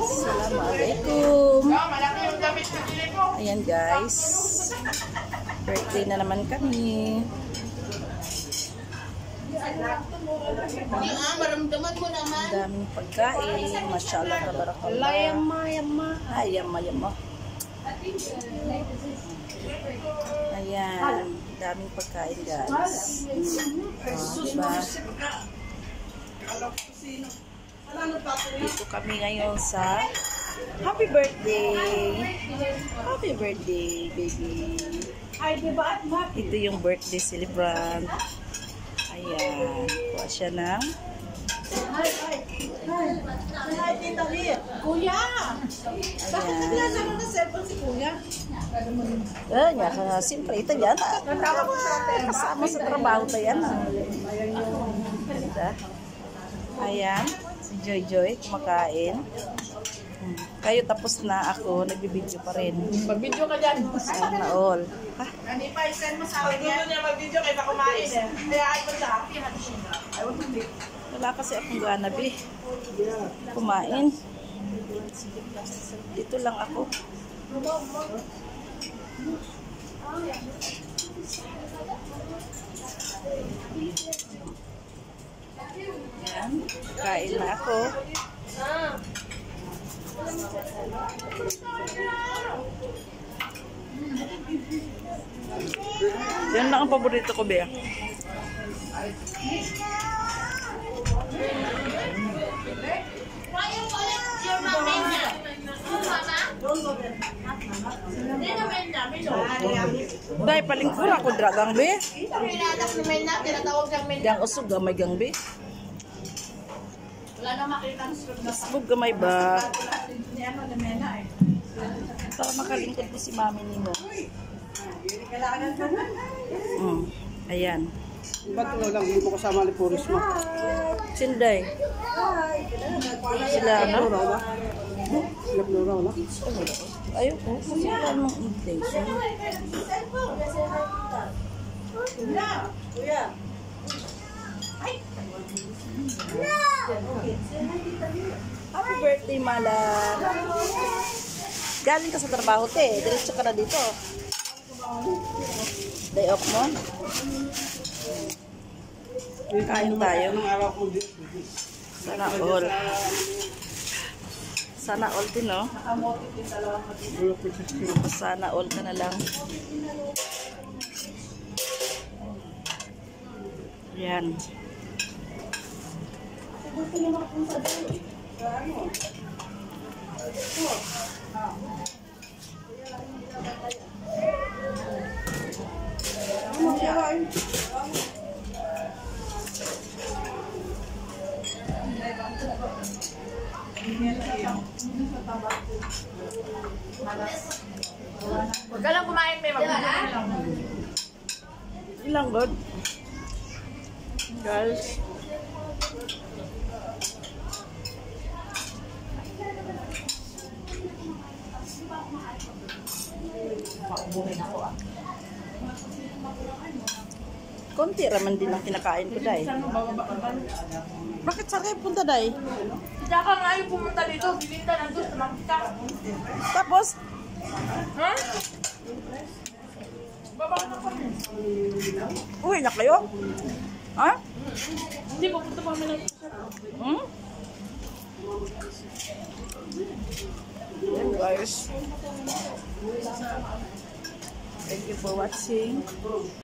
Assalamualaikum. Ayan guys, birthday na naman kami. Maramdaman mo naman. Ang daming pagkain, mashallah, tabarakallah. Yama. Ayan, daming pagkain guys. Diba? Dito kami ngayon sa happy birthday. Happy birthday, baby. Ito yung birthday celebrant. Ayan. Kuha siya ng Kuya! Bakit naglasama na cellphone si Kuya? Siyempre, Italiana. Kasama sa trabaho tayo yan. Ayan. Si Joy kumakain. Kayo tapos na, ako nagbibideo pa rin. Mag-video ka dyan. Sana all. Ano pa, send mo sa akin yan? Gusto niya mag-video kaya pa kumain eh. Kaya ay pa sa akin. Wala kasi akong ganabi. Kumain. Dito lang ako. Yan. Kain na ako. Yan lang ang paborito ko, Bea. Dahil palingkura ko dragang, Be. Yang usog gamay gang, Be. Wala na makita ang strip na Usog gamay ba? Para makalingkod ko si mami ni mo. Ayan. Ba't lang hindi mo kasama ni Puris mo? Sinday. Sila na? Sila Plura, wala? Ayoko. Sila mong invitation. Kuya! Happy birthday, Mala. Galing ka sa trabaho, te. Diretso ka na dito. Day off mo? Kain tayo. Sana all. Sana all din, no? Sana all ka na lang. Yan. Huwag ka lang kumain, may mag-video lang. Ilang good? Guys. Konti raman din ang kinakain ko, Day. Bakit sa kayo punta, Day? Diyan ka nga yung pumunta dito, bilinda nandun sa makita. Tapos, Ha? Baba na kami. uwi na kayo? Ha? Hindi, pupunta pa kami ng Yan, guys. Thank you for watching.